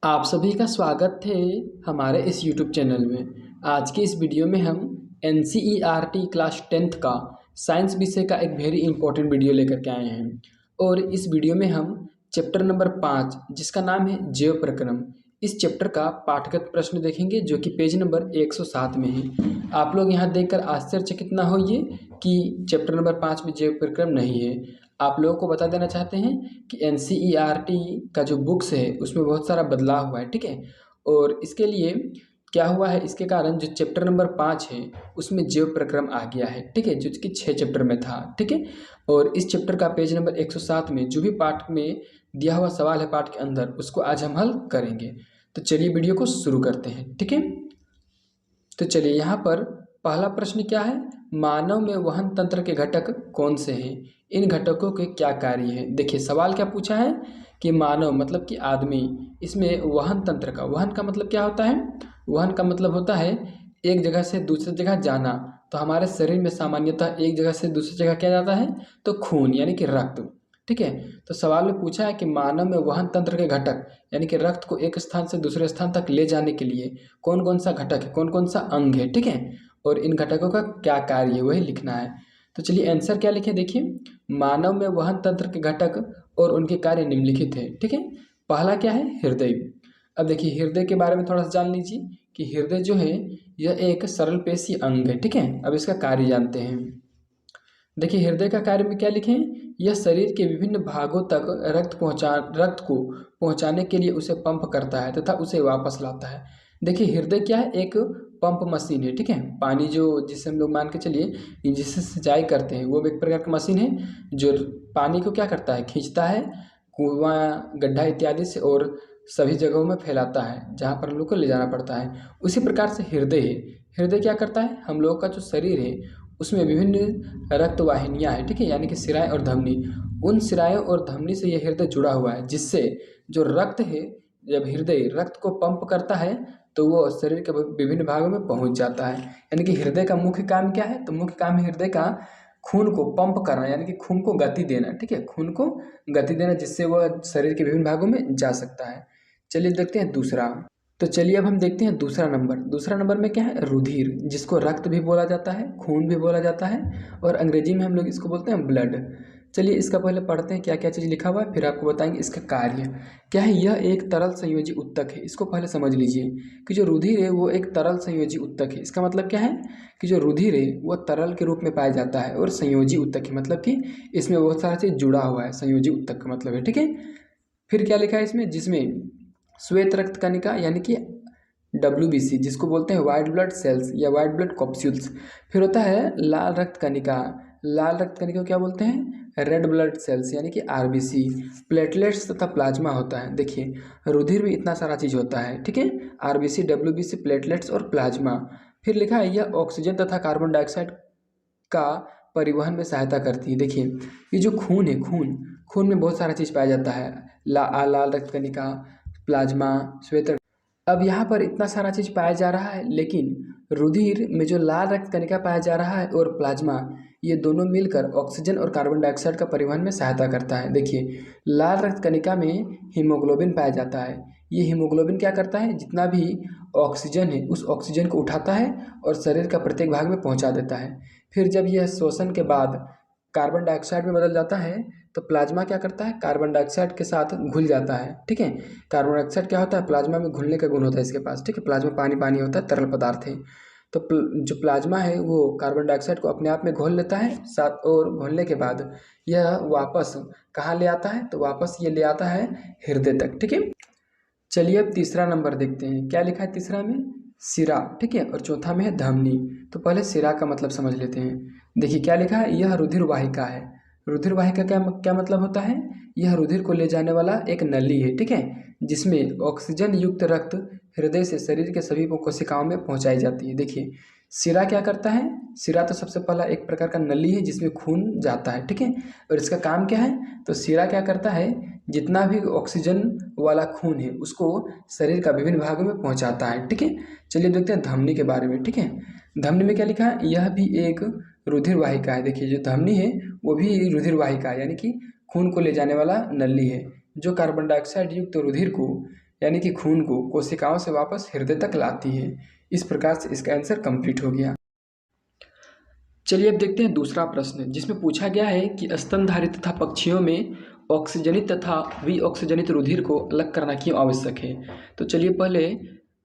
आप सभी का स्वागत है हमारे इस YouTube चैनल में। आज की इस वीडियो में हम NCERT क्लास 10th का साइंस विषय का एक वेरी इंपॉर्टेंट वीडियो लेकर के आए हैं। और इस वीडियो में हम चैप्टर नंबर 5 जिसका नाम है जैव प्रक्रम, इस चैप्टर का पाठगत प्रश्न देखेंगे जो कि पेज नंबर 107 में है। आप लोग यहाँ देखकर आश्चर्यचकित ना होइए कि चैप्टर नंबर 5 में जैव प्रक्रम नहीं है। आप लोगों को बता देना चाहते हैं कि NCERT का जो बुक्स है उसमें बहुत सारा बदलाव हुआ है, ठीक है। और इसके लिए क्या हुआ है, इसके कारण जो चैप्टर नंबर 5 है उसमें जैव प्रक्रम आ गया है, ठीक है, जो कि 6 चैप्टर में था, ठीक है। और इस चैप्टर का पेज नंबर 107 में जो भी पाठ में दिया हुआ सवाल है पाठ के अंदर, उसको आज हम हल करेंगे। तो चलिए वीडियो को शुरू करते हैं, ठीक है। तो चलिए यहाँ पर पहला प्रश्न क्या है, मानव में वहन तंत्र के घटक कौन से हैं, इन घटकों के क्या कार्य हैं। देखिए सवाल क्या पूछा है कि मानव मतलब कि आदमी, इसमें वहन तंत्र का, वहन का मतलब क्या होता है, वहन का मतलब होता है एक जगह से दूसरी जगह जाना। तो हमारे शरीर में सामान्यतः एक जगह से दूसरी जगह क्या जाता है, तो खून यानी कि रक्त, ठीक है। तो सवाल में पूछा है कि मानव में वहन तंत्र के घटक यानी कि रक्त को एक स्थान से दूसरे स्थान तक ले जाने के लिए कौन कौन सा घटक है, कौन कौन सा अंग है, ठीक है। और इन घटकों का क्या कार्य है वही लिखना है। तो चलिए आंसर क्या लिखें, देखिए मानव में वहन तंत्र के घटक और उनके कार्य निम्नलिखित है, ठीक है। पहला क्या है, हृदय। अब देखिए हृदय के बारे में थोड़ा सा जान लीजिए कि हृदय जो है यह एक सरल पेशी अंग है, ठीक है। अब इसका कार्य जानते हैं। देखिए हृदय का कार्य में क्या लिखें, यह शरीर के विभिन्न भागों तक रक्त को पहुंचाने के लिए उसे पंप करता है तथा उसे वापस लाता है। देखिए हृदय क्या है, एक पंप मशीन है, ठीक है। पानी जो जिससे हम लोग मान के चलिए जिससे सिंचाई करते हैं वो एक प्रकार की मशीन है जो पानी को क्या करता है, खींचता है कुआं गड्ढा इत्यादि से और सभी जगहों में फैलाता है जहाँ पर हम लोग को ले जाना पड़ता है। उसी प्रकार से हृदय है, हृदय क्या करता है, हम लोगों का जो शरीर है उसमें विभिन्न रक्त वाहिनियाँ हैं, ठीक है, यानी कि शिराएँ और धमनी। उन शिराएँ और धमनी से यह हृदय जुड़ा हुआ है, जिससे जो रक्त है, जब हृदय रक्त को पंप करता है तो वो शरीर के विभिन्न भागों में पहुंच जाता है। यानी कि हृदय का मुख्य काम क्या है, तो मुख्य काम है हृदय का खून को पंप करना, यानी कि खून को गति देना, ठीक है, खून को गति देना जिससे वह शरीर के विभिन्न भागों में जा सकता है। चलिए देखते हैं दूसरा। तो चलिए अब हम देखते हैं दूसरा नंबर। दूसरा नंबर में क्या है, रुधिर, जिसको रक्त भी बोला जाता है, खून भी बोला जाता है और अंग्रेजी में हम लोग इसको बोलते हैं ब्लड। चलिए इसका पहले पढ़ते हैं क्या क्या चीज़ लिखा हुआ है, फिर आपको बताएंगे इसका कार्य क्या है। यह एक तरल संयोजी उत्तक है, इसको पहले समझ लीजिए कि जो रुधिर है वो एक तरल संयोजी उत्तक है। इसका मतलब क्या है कि जो रुधिर है वो तरल के रूप में पाया जाता है और संयोजी उत्तक है मतलब कि इसमें बहुत सारा चीज़ जुड़ा हुआ है, संयोजी उत्तक का मतलब है, ठीक है। फिर क्या लिखा है इसमें, जिसमें श्वेत रक्त कणिका यानी कि WBC जिसको बोलते हैं वाइट ब्लड सेल्स या वाइट ब्लड कॉप्स्यूल्स। फिर होता है लाल रक्त कणिका, लाल रक्त कणिका को क्या बोलते हैं, रेड ब्लड सेल्स यानी कि RBC। प्लेटलेट्स तथा प्लाज्मा होता है। देखिए रुधिर में इतना सारा चीज़ होता है, ठीक है, RBC WBC प्लेटलेट्स और प्लाज्मा। फिर लिखा है यह ऑक्सीजन तथा कार्बन डाइऑक्साइड का परिवहन में सहायता करती है। देखिए ये जो खून है, खून खून में बहुत सारा चीज़ पाया जाता है, लाल रक्त कणिका, प्लाज्मा, श्वेत। अब यहाँ पर इतना सारा चीज़ पाया जा रहा है, लेकिन रुधिर में जो लाल रक्त कणिका पाया जा रहा है और प्लाज्मा, ये दोनों मिलकर ऑक्सीजन और कार्बन डाइऑक्साइड का परिवहन में सहायता करता है। देखिए लाल रक्त कणिका में हीमोग्लोबिन पाया जाता है। ये हीमोग्लोबिन क्या करता है, जितना भी ऑक्सीजन है उस ऑक्सीजन को उठाता है और शरीर का प्रत्येक भाग में पहुँचा देता है। फिर जब यह शोषण के बाद कार्बन डाइऑक्साइड में बदल जाता है तो प्लाज्मा क्या करता है, कार्बन डाइऑक्साइड के साथ घुल जाता है, ठीक है। कार्बन डाइऑक्साइड क्या होता है, प्लाज्मा में घुलने का गुण होता है इसके पास, ठीक है। प्लाज्मा पानी पानी होता है, तरल पदार्थ है। तो जो प्लाज्मा है वो कार्बन डाइऑक्साइड को अपने आप में घोल लेता है साथ, और घोलने के बाद यह वापस कहाँ ले आता है, तो वापस ये ले आता है हृदय तक, ठीक है। चलिए अब तीसरा नंबर देखते हैं, क्या लिखा है तीसरा में, सिरा, ठीक है, और चौथा में है धमनी। तो पहले सिरा का मतलब समझ लेते हैं। देखिए क्या लिखा है, यह रुधिर वाहिका है। रुधिर वाहिका क्या क्या मतलब होता है, यह रुधिर को ले जाने वाला एक नली है, ठीक है, जिसमें ऑक्सीजन युक्त रक्त हृदय से शरीर के सभी कोशिकाओं में पहुंचाई जाती है। देखिए सिरा क्या करता है, सिरा तो सबसे पहला एक प्रकार का नली है जिसमें खून जाता है, ठीक है। और इसका काम क्या है, तो सिरा क्या करता है, जितना भी ऑक्सीजन वाला खून है उसको शरीर का विभिन्न भागों में पहुंचाता है, ठीक है। चलिए देखते हैं धमनी के बारे में, ठीक है। धमनी में क्या लिखा है, यह भी एक रुधिर वाहिका है। देखिए जो धमनी है वो भी रुधिर वाहिका है, यानी कि खून को ले जाने वाला नली है, जो कार्बन डाइऑक्साइड युक्त रुधिर को यानी कि खून को कोशिकाओं से वापस हृदय तक लाती है। इस प्रकार से इसका आंसर कंप्लीट हो गया। चलिए अब देखते हैं दूसरा प्रश्न, जिसमें पूछा गया है कि स्तनधारी तथा पक्षियों में ऑक्सीजनित तथा विऑक्सीजनित रुधिर को अलग करना क्यों आवश्यक है। तो चलिए पहले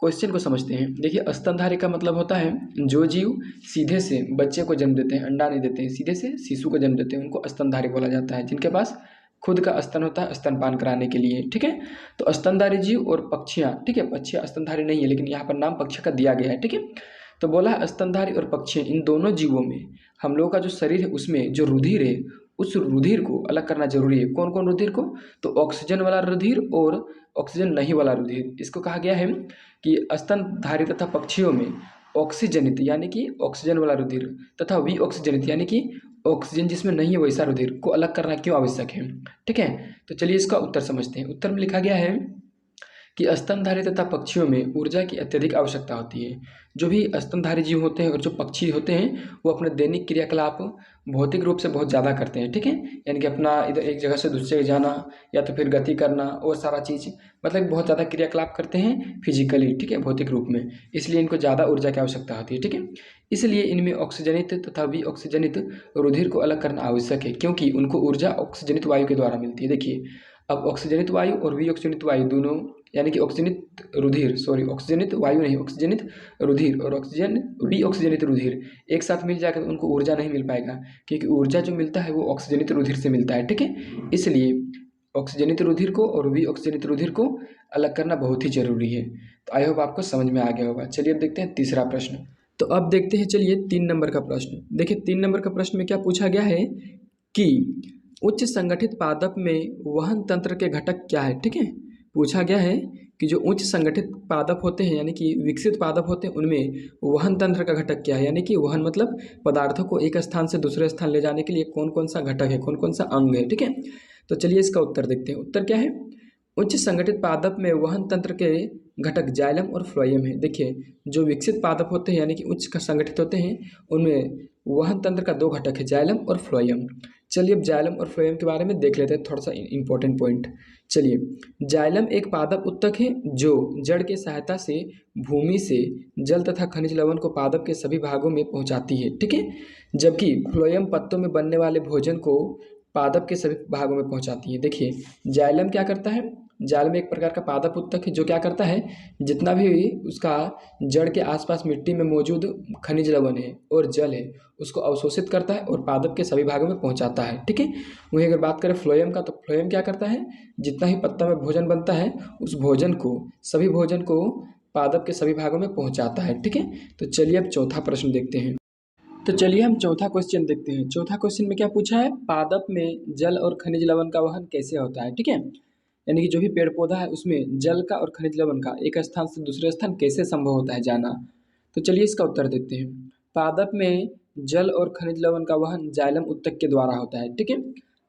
क्वेश्चन को समझते हैं। देखिए, स्तनधारी का मतलब होता है जो जीव सीधे से बच्चे को जन्म देते हैं, अंडा नहीं देते हैं, सीधे से शिशु को जन्म देते हैं, उनको स्तनधारी बोला जाता है। जिनके पास खुद का स्तन होता है स्तनपान कराने के लिए, ठीक है। तो स्तनधारी जीव और पक्षियाँ, ठीक है, पक्षियाँ स्तनधारी नहीं है, लेकिन यहाँ पर नाम पक्षी का दिया गया है, ठीक है। तो बोला है स्तनधारी और पक्षी, इन दोनों जीवों में हम लोगों का जो शरीर है उसमें जो रुधिर है उस रुधिर को अलग करना जरूरी है। कौन कौन रुधिर को? तो ऑक्सीजन वाला रुधिर और ऑक्सीजन नहीं वाला रुधिर। इसको कहा गया है कि स्तनधारी तथा पक्षियों में ऑक्सीजनित यानी कि ऑक्सीजन वाला रुधिर तथा विऑक्सीजनित यानी कि ऑक्सीजन जिसमें नहीं है वैसा रुधिर को अलग करना क्यों आवश्यक है, ठीक है। तो चलिए इसका उत्तर समझते हैं। उत्तर में लिखा गया है कि स्तनधारी तथा पक्षियों में ऊर्जा की अत्यधिक आवश्यकता होती है। जो भी स्तनधारी जीव होते हैं और जो पक्षी होते हैं वो अपने दैनिक क्रियाकलाप भौतिक रूप से बहुत ज़्यादा करते हैं, ठीक है। यानी कि अपना इधर एक जगह से दूसरी जगह जाना या तो फिर गति करना और सारा चीज़, मतलब बहुत ज़्यादा क्रियाकलाप करते हैं फिजिकली, ठीक है, भौतिक रूप में। इसलिए इनको ज़्यादा ऊर्जा की आवश्यकता होती है, ठीक है। इसलिए इनमें ऑक्सीजनित तथा विऑक्सीजनित रुधिर को अलग करना आवश्यक है, क्योंकि उनको ऊर्जा ऑक्सीजनित वायु के द्वारा मिलती है। देखिए, अब ऑक्सीजनित वायु और विऑक्सीजनित वायु दोनों, यानी कि ऑक्सीजनित रुधिर, सॉरी ऑक्सीजनित वायु नहीं, ऑक्सीजनित रुधिर और ऑक्सीजन विऑक्सीजनित रुधिर एक साथ मिल जाकर उनको ऊर्जा नहीं मिल पाएगा, क्योंकि ऊर्जा जो मिलता है वो ऑक्सीजनित रुधिर से मिलता है, ठीक है। इसलिए ऑक्सीजनित रुधिर को और विऑक्सीजनित रुधिर को अलग करना बहुत ही जरूरी है। तो आई होप आपको समझ में आ गया होगा। चलिए अब देखते हैं तीसरा प्रश्न। तो अब देखते हैं, चलिए 3 नंबर का प्रश्न। देखिए 3 नंबर का प्रश्न में क्या पूछा गया है कि उच्च संगठित पादप में वहन तंत्र के घटक क्या है, ठीक है। पूछा गया है कि जो उच्च संगठित पादप होते हैं यानी कि विकसित पादप होते हैं उनमें वहन तंत्र का घटक क्या है। यानी कि वहन मतलब पदार्थों को एक स्थान से दूसरे स्थान ले जाने के लिए कौन कौन सा घटक है, कौन कौन सा अंग है, ठीक है। तो चलिए इसका उत्तर देखते हैं। उत्तर क्या है? उच्च संगठित पादप में वहन तंत्र के घटक जाइलम और फ्लोएम है। देखिए, जो विकसित पादप होते हैं यानी कि उच्च संगठित होते हैं उनमें वहन तंत्र का 2 घटक है, जाइलम और फ्लोएम। चलिए अब जाइलम और फ्लोएम के बारे में देख लेते हैं, थोड़ा सा इंपॉर्टेंट पॉइंट। चलिए, जाइलम एक पादप उत्तक है जो जड़ के सहायता से भूमि से जल तथा खनिज लवण को पादप के सभी भागों में पहुंचाती है, ठीक है। जबकि फ्लोएम पत्तों में बनने वाले भोजन को पादप के सभी भागों में पहुंचाती है। देखिए, जाइलम क्या करता है? जाइलम एक प्रकार का पादप उत्तक है जो क्या करता है, जितना भी उसका जड़ के आसपास मिट्टी में मौजूद खनिज लवण है और जल है उसको अवशोषित करता है और पादप के सभी भागों में पहुंचाता है, ठीक है। वहीं अगर बात करें फ्लोएम का, तो फ्लोएम क्या करता है, जितना ही पत्ता में भोजन बनता है उस भोजन को, सभी भोजन को पादप के सभी भागों में पहुंचाता है, ठीक है। तो चलिए अब चौथा प्रश्न देखते हैं। तो चलिए हम चौथा क्वेश्चन देखते हैं। चौथा क्वेश्चन में क्या पूछा है, पादप में जल और खनिज लवण का वहन कैसे होता है, ठीक है। यानी कि जो भी पेड़ पौधा है उसमें जल का और खनिज लवण का एक स्थान से दूसरे स्थान कैसे संभव होता है जाना। तो चलिए इसका उत्तर देखते हैं। पादप में जल और खनिज लवण का वहन जाइलम उत्तक के द्वारा होता है, ठीक है।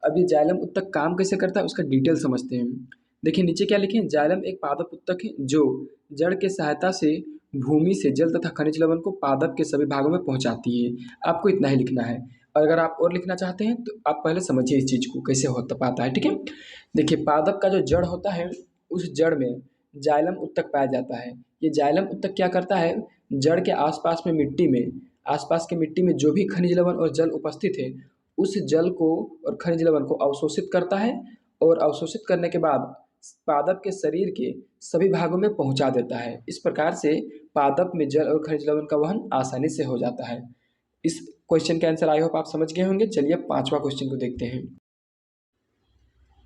अब ये जाइलम उत्तक काम कैसे करता है उसका डिटेल समझते हैं। देखिए नीचे क्या लिखे हैं, जाइलम एक पादप उत्तक है जो जड़ के सहायता से भूमि से जल तथा खनिज लवण को पादप के सभी भागों में पहुंचाती है। आपको इतना ही लिखना है, और अगर आप और लिखना चाहते हैं तो आप पहले समझिए इस चीज़ को कैसे होता पाता है, ठीक है। देखिए, पादप का जो जड़ होता है उस जड़ में जाइलम उत्तक पाया जाता है। ये जाइलम उत्तक क्या करता है, जड़ के आसपास में मिट्टी में, आसपास की मिट्टी में जो भी खनिज लवण और जल उपस्थित है उस जल को और खनिज लवण को अवशोषित करता है और अवशोषित करने के बाद पादप के शरीर के सभी भागों में पहुंचा देता है। इस प्रकार से पादप में जल और खनिज लवण का वहन आसानी से हो जाता है। इस क्वेश्चन का आंसर आई होप आप समझ गए होंगे। चलिए अब 5वां क्वेश्चन को देखते हैं।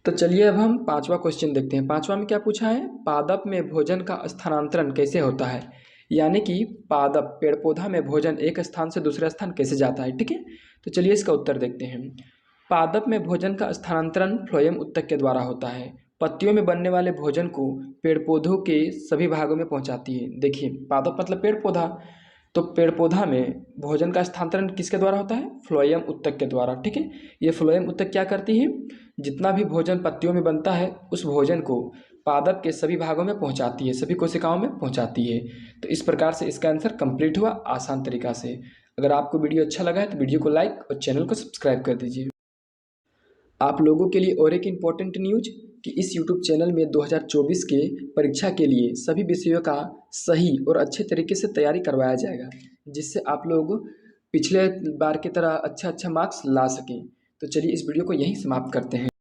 तो चलिए अब हम 5वां क्वेश्चन देखते हैं। 5वां में क्या पूछा है, पादप में भोजन का स्थानांतरण कैसे होता है। यानी कि पादप पेड़ पौधा में भोजन एक स्थान से दूसरे स्थान कैसे जाता है, ठीक है। तो चलिए इसका उत्तर देखते हैं। पादप में भोजन का स्थानांतरण फ्लोएम उत्तक के द्वारा होता है। पत्तियों में बनने वाले भोजन को पेड़ पौधों के सभी भागों में पहुंचाती है। देखिए, पादप मतलब पेड़ पौधा, तो पेड़ पौधा में भोजन का स्थानांतरण किसके द्वारा होता है, फ्लोएम उत्तक के द्वारा, ठीक है। ये फ्लोएम उत्तक क्या करती है, जितना भी भोजन पत्तियों में बनता है उस भोजन को पादप के सभी भागों में पहुंचाती है, सभी कोशिकाओं में पहुंचाती है। तो इस प्रकार से इसका आंसर कंप्लीट हुआ आसान तरीका से। अगर आपको वीडियो अच्छा लगा है तो वीडियो को लाइक और चैनल को सब्सक्राइब कर दीजिए। आप लोगों के लिए और एक इम्पॉर्टेंट न्यूज कि इस यूट्यूब चैनल में 2024 के परीक्षा के लिए सभी विषयों का सही और अच्छे तरीके से तैयारी करवाया जाएगा, जिससे आप लोग पिछले बार की तरह अच्छा मार्क्स ला सकें। तो चलिए इस वीडियो को यहीं समाप्त करते हैं।